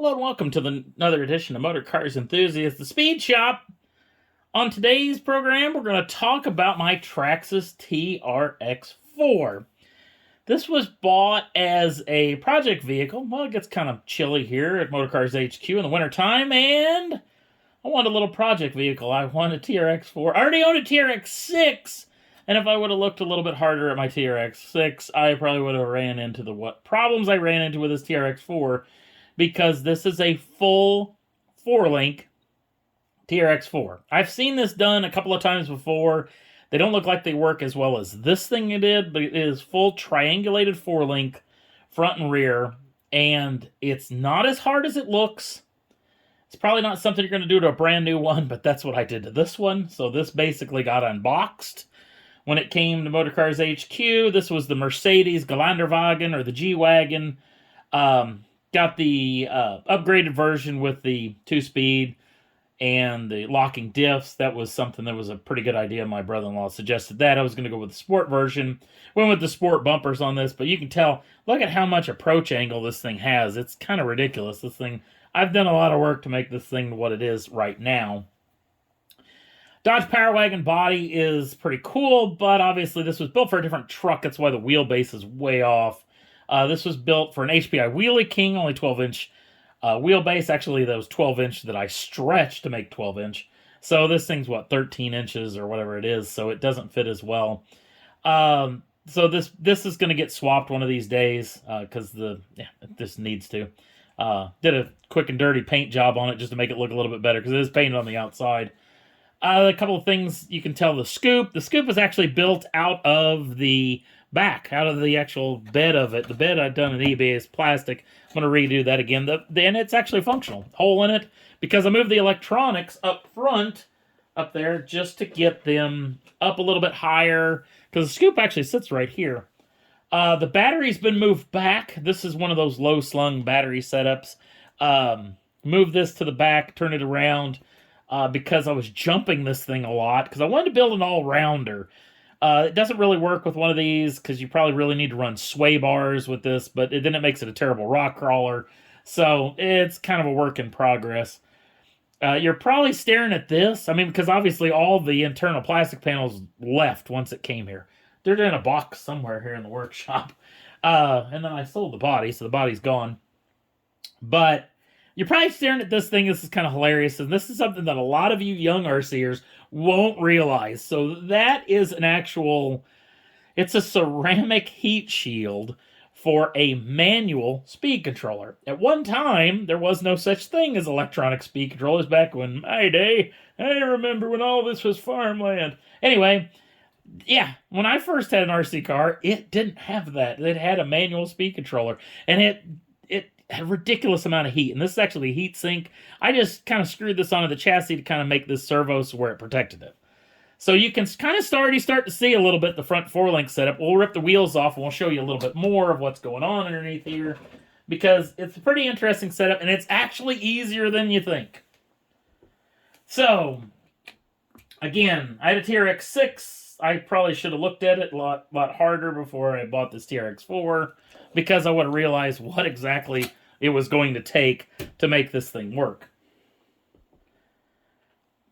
Hello and welcome to another edition of Motor Cars Enthusiasts, the Speed Shop. On today's program, we're going to talk about my Traxxas TRX4. This was bought as a project vehicle. Well, it gets kind of chilly here at Motor Cars HQ in the wintertime, and I wanted a little project vehicle. I wanted a TRX4. I already own a TRX6, and if I would have looked a little bit harder at my TRX6, I probably would have ran into what problems I ran into with this TRX4, because this is a full 4-link TRX4. I've seen this done a couple of times before. They don't look like they work as well as this thing did, but it is full triangulated 4-link front and rear, and it's not as hard as it looks. It's probably not something you're going to do to a brand new one, but that's what I did to this one. So this basically got unboxed when it came to Motor Cars HQ. This was the Mercedes Geländewagen, or the G-Wagon. Got the upgraded version with the 2-speed and the locking diffs. That was something that was a pretty good idea. My brother-in-law suggested that. I was going to go with the sport version. Went with the sport bumpers on this, but you can tell, look at how much approach angle this thing has. It's kind of ridiculous. This thing, I've done a lot of work to make this thing what it is right now. Dodge Power Wagon body is pretty cool, but obviously this was built for a different truck. That's why the wheelbase is way off. This was built for an HPI Wheelie King, only 12-inch wheelbase. Actually, that was 12-inch that I stretched to make 12-inch. So this thing's, 13 inches or whatever it is, so it doesn't fit as well. So this is going to get swapped one of these days, because this needs to. Did a quick and dirty paint job on it just to make it look a little bit better, because it is painted on the outside. A couple of things you can tell. The scoop is actually built out of the back, out of the actual bed of it. The bed I've done at eBay is plastic. I'm going to redo that again. And it's actually functional. Hole in it, because I moved the electronics up front, up there, just to get them up a little bit higher, because the scoop actually sits right here. The battery's been moved back. This is one of those low-slung battery setups. Move this to the back, turn it around, because I was jumping this thing a lot, because I wanted to build an all-rounder. It doesn't really work with one of these, because you probably really need to run sway bars with this, but then it makes it a terrible rock crawler. So it's kind of a work in progress. You're probably staring at this. I mean, because obviously all the internal plastic panels left once it came here. They're in a box somewhere here in the workshop. And then I sold the body, so the body's gone. But you're probably staring at this thing. This is kind of hilarious, and this is something that a lot of you young RCers won't realize. So that is it's a ceramic heat shield for a manual speed controller. At one time, there was no such thing as electronic speed controllers back when my day. I remember when all this was farmland. Anyway, yeah, when I first had an RC car, it didn't have that. It had a manual speed controller, and it had a ridiculous amount of heat. And this is actually a heat sink. I just kind of screwed this onto the chassis to kind of make this servos where it protected it. So you can kind of already start to see a little bit the front 4-link setup. We'll rip the wheels off, and we'll show you a little bit more of what's going on underneath here, because it's a pretty interesting setup, and it's actually easier than you think. So, again, I had a TRX6. I probably should have looked at it a lot harder before I bought this TRX4, because I would have realized what exactly it was going to take to make this thing work.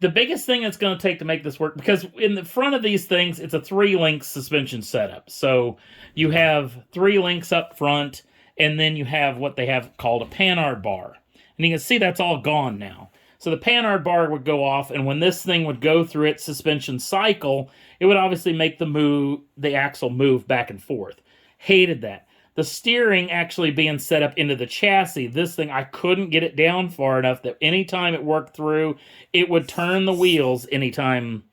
The biggest thing it's going to take to make this work, because in the front of these things, it's a 3-link suspension setup. So you have 3 links up front, and then you have what they have called a panhard bar. And you can see that's all gone now. So the panhard bar would go off, and when this thing would go through its suspension cycle, it would obviously make the axle move back and forth. Hated that. The steering actually being set up into the chassis, this thing, I couldn't get it down far enough that anytime it worked through, it would turn the wheels anytime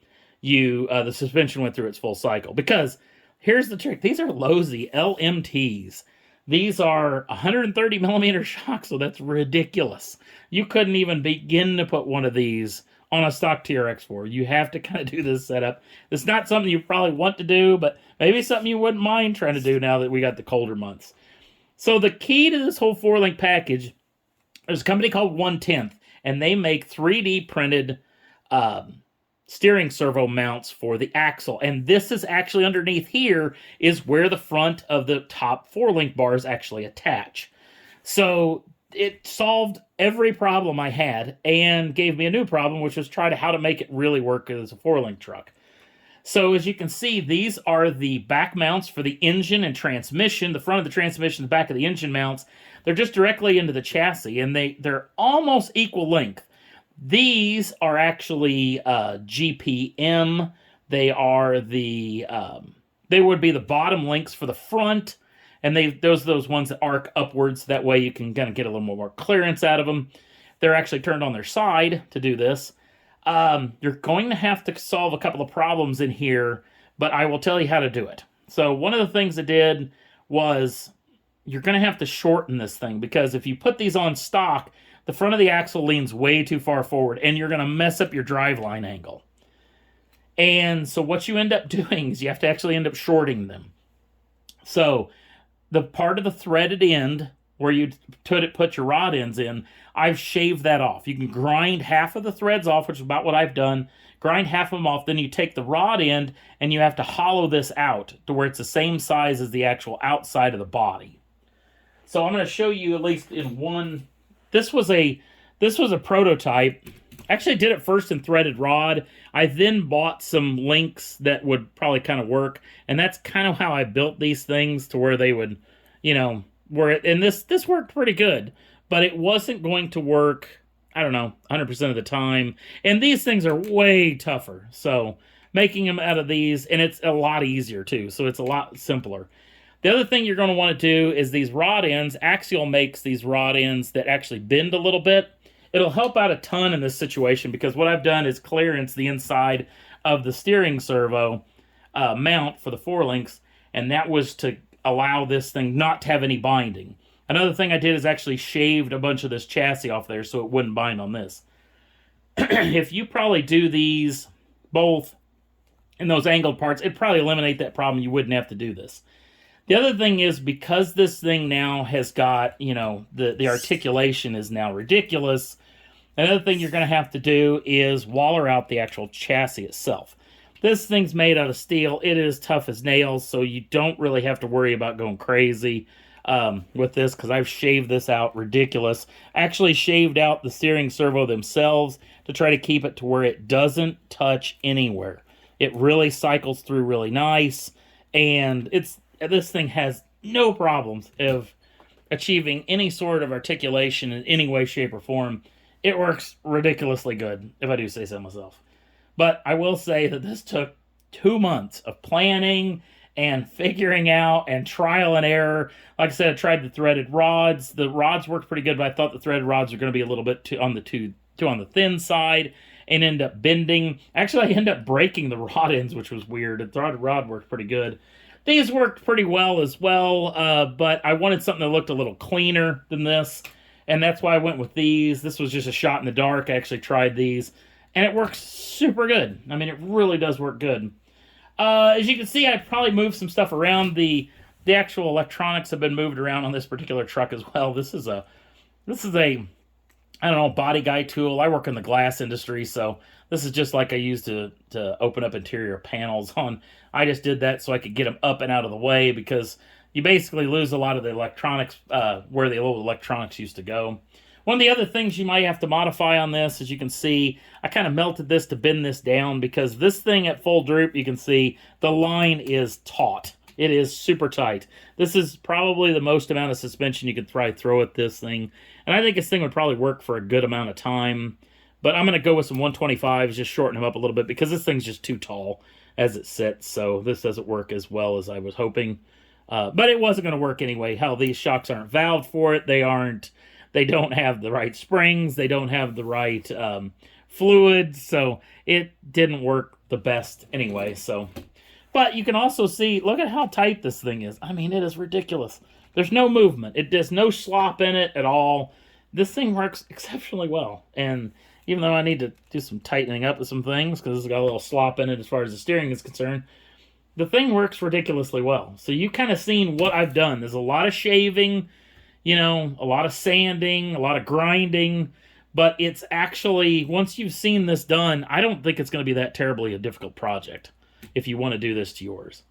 the suspension went through its full cycle. Because here's the trick. These are Losi LMTs. These are 130 millimeter shocks, so that's ridiculous. You couldn't even begin to put one of these on a stock TRX4. You have to kind of do this setup. It's not something you probably want to do, but maybe something you wouldn't mind trying to do now that we got the colder months. So the key to this whole 4-link package, there's a company called 1/10, and they make 3D printed steering servo mounts for the axle. And this is actually underneath here is where the front of the top 4-link bars actually attach. So it solved every problem I had and gave me a new problem, which was how to make it really work as a 4-link truck. So as you can see, these are the back mounts for the engine and transmission. The front of the transmission, the back of the engine mounts. They're just directly into the chassis, and they're almost equal length. These are actually GPM. They are they would be the bottom links for the front, and those are those ones that arc upwards. That way you can kind of get a little more clearance out of them. They're actually turned on their side to do this. You're going to have to solve a couple of problems in here, but I will tell you how to do it. So one of the things I did was you're going to have to shorten this thing, because if you put these on stock, the front of the axle leans way too far forward, and you're going to mess up your driveline angle. And so what you end up doing is you have to actually end up shorting them. So the part of the threaded end where you put your rod ends in, I've shaved that off. You can grind half of the threads off, which is about what I've done. Grind half of them off, then you take the rod end and you have to hollow this out to where it's the same size as the actual outside of the body. So I'm going to show you at least in one. This was a prototype. Actually, I did it first in threaded rod. I then bought some links that would probably kind of work, and that's kind of how I built these things to where they would, and this worked pretty good, but it wasn't going to work, I don't know, 100% of the time. And these things are way tougher. So making them out of these, and it's a lot easier too. So it's a lot simpler. The other thing you're going to want to do is these rod ends. Axial makes these rod ends that actually bend a little bit. It'll help out a ton in this situation, because what I've done is clearance the inside of the steering servo mount for the 4-links, and that was to allow this thing not to have any binding. Another thing I did is actually shaved a bunch of this chassis off there so it wouldn't bind on this. If you probably do these both in those angled parts, it'd probably eliminate that problem. You wouldn't have to do this. The other thing is, because this thing now has got, the articulation is now ridiculous, another thing you're going to have to do is waller out the actual chassis itself. This thing's made out of steel. It is tough as nails, so you don't really have to worry about going crazy with this, because I've shaved this out ridiculous. I actually shaved out the steering servo themselves to try to keep it to where it doesn't touch anywhere. It really cycles through really nice, and this thing has no problems of achieving any sort of articulation in any way, shape, or form. It works ridiculously good, if I do say so myself. But I will say that this took 2 months of planning and figuring out and trial and error. Like I said, I tried the threaded rods. The rods worked pretty good, but I thought the threaded rods were going to be a little bit too on the thin side and end up bending. Actually, I ended up breaking the rod ends, which was weird. The threaded rod worked pretty good. These worked pretty well as well, but I wanted something that looked a little cleaner than this, and that's why I went with these. This was just a shot in the dark. I actually tried these, and it works super good. I mean, it really does work good. As you can see, I probably moved some stuff around. The actual electronics have been moved around on this particular truck as well. This is a I don't know, body guy tool. I work in the glass industry, so this is just like I used to open up interior panels on. I just did that so I could get them up and out of the way, because you basically lose a lot of the electronics where the old electronics used to go. One of the other things you might have to modify on this, as you can see, I kind of melted this to bend this down, because this thing at full droop, you can see the line is taut. It is super tight. This is probably the most amount of suspension you could probably throw at this thing. And I think this thing would probably work for a good amount of time. But I'm going to go with some 125s, just shorten them up a little bit, because this thing's just too tall as it sits. So this doesn't work as well as I was hoping. But it wasn't going to work anyway. Hell, these shocks aren't valved for it. They don't have the right springs. They don't have the right fluid. So it didn't work the best anyway. But you can also see, look at how tight this thing is. I mean, it is ridiculous. There's no movement. There's no slop in it at all. This thing works exceptionally well. And even though I need to do some tightening up of some things, because it's got a little slop in it as far as the steering is concerned, the thing works ridiculously well. So you kind of seen what I've done. There's a lot of shaving, a lot of sanding, a lot of grinding. But it's actually, once you've seen this done, I don't think it's going to be that terribly a difficult project if you want to do this to yours.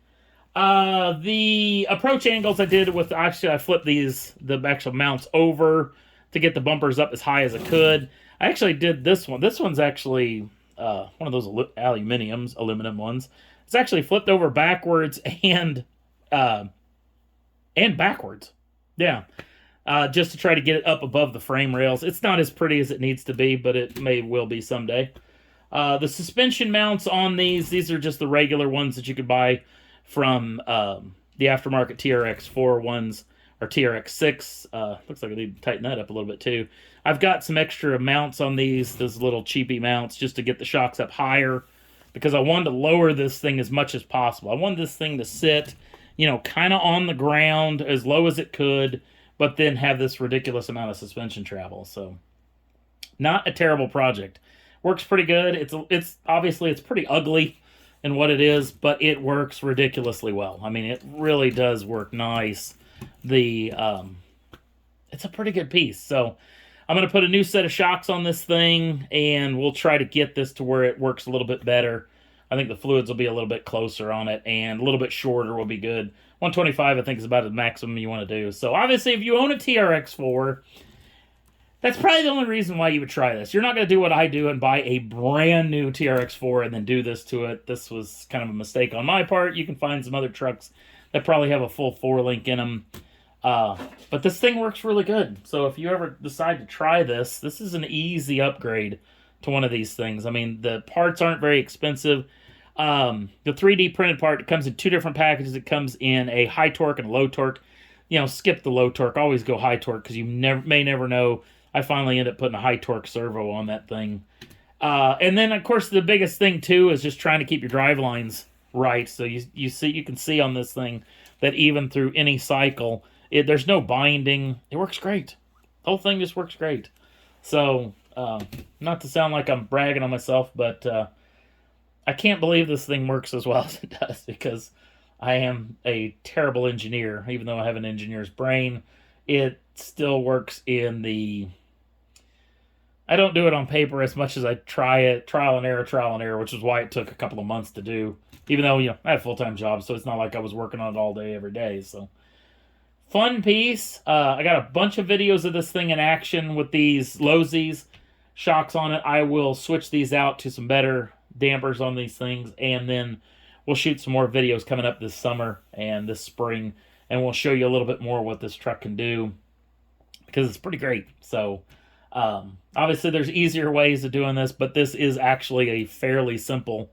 The approach angles I did with, actually I flipped the actual mounts over. to get the bumpers up as high as I could. I actually did this one. This one's actually one of those aluminum ones. It's actually flipped over backwards and backwards. Yeah. Just to try to get it up above the frame rails. It's not as pretty as it needs to be, but it will be someday. The suspension mounts on these are just the regular ones that you could buy from the aftermarket TRX4 ones, or TRX6. Looks like I need to tighten that up a little bit too. I've got some extra mounts on these little cheapy mounts, just to get the shocks up higher, because I wanted to lower this thing as much as possible. I wanted this thing to sit, you know, kind of on the ground as low as it could, but then have this ridiculous amount of suspension travel. So, not a terrible project. Works pretty good. It's obviously it's pretty ugly in what it is, but it works ridiculously well. I mean, it really does work nice. It's a pretty good piece. So, I'm going to put a new set of shocks on this thing, and we'll try to get this to where it works a little bit better. I think the fluids will be a little bit closer on it, and a little bit shorter will be good. 125, I think, is about the maximum you want to do. So, obviously, if you own a TRX4, that's probably the only reason why you would try this. You're not going to do what I do and buy a brand new TRX4 and then do this to it. This was kind of a mistake on my part. You can find some other trucks that probably have a full 4-link in them. But this thing works really good. So if you ever decide to try this, this is an easy upgrade to one of these things. I mean, the parts aren't very expensive. The 3D printed part, it comes in 2 different packages. It comes in a high torque and a low torque. You know, skip the low torque. Always go high torque, because you may never know. I finally end up putting a high torque servo on that thing. And then, of course, the biggest thing, too, is just trying to keep your drive lines right. So you can see on this thing that even through any cycle, there's no binding. It works great. The whole thing just works great. So, not to sound like I'm bragging on myself, but I can't believe this thing works as well as it does, because I am a terrible engineer. Even though I have an engineer's brain, it still works in the... I don't do it on paper as much as I try it, trial and error, which is why it took a couple of months to do. Even though, you know, I have a full-time job, so it's not like I was working on it all day, every day. So, fun piece. I got a bunch of videos of this thing in action with these Lowe's shocks on it. I will switch these out to some better dampers on these things, and then we'll shoot some more videos coming up this summer and this spring, and we'll show you a little bit more what this truck can do, because it's pretty great. So, obviously there's easier ways of doing this, but this is actually a fairly simple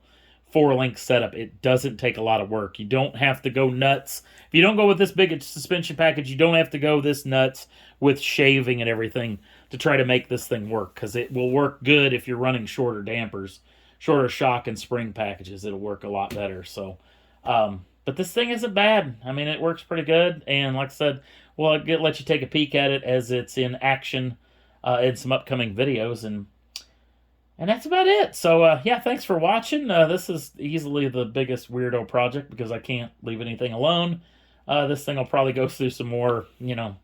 4-link setup. It doesn't take a lot of work. You don't have to go nuts. If you don't go with this big a suspension package, you don't have to go this nuts with shaving and everything to try to make this thing work, because it will work good if you're running shorter dampers, shorter shock and spring packages. It'll work a lot better. So, but this thing isn't bad. I mean, it works pretty good, and like I said, we'll let you take a peek at it as it's in action in some upcoming videos, and that's about it. So, yeah, thanks for watching. This is easily the biggest weirdo project, because I can't leave anything alone. This thing will probably go through some more, you know,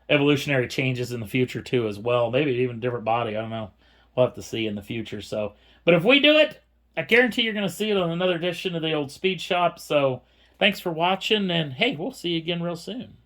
evolutionary changes in the future, too, as well. Maybe even a different body. I don't know. We'll have to see in the future. So, but if we do it, I guarantee you're going to see it on another edition of the old Speedshop. So, thanks for watching, and, hey, we'll see you again real soon.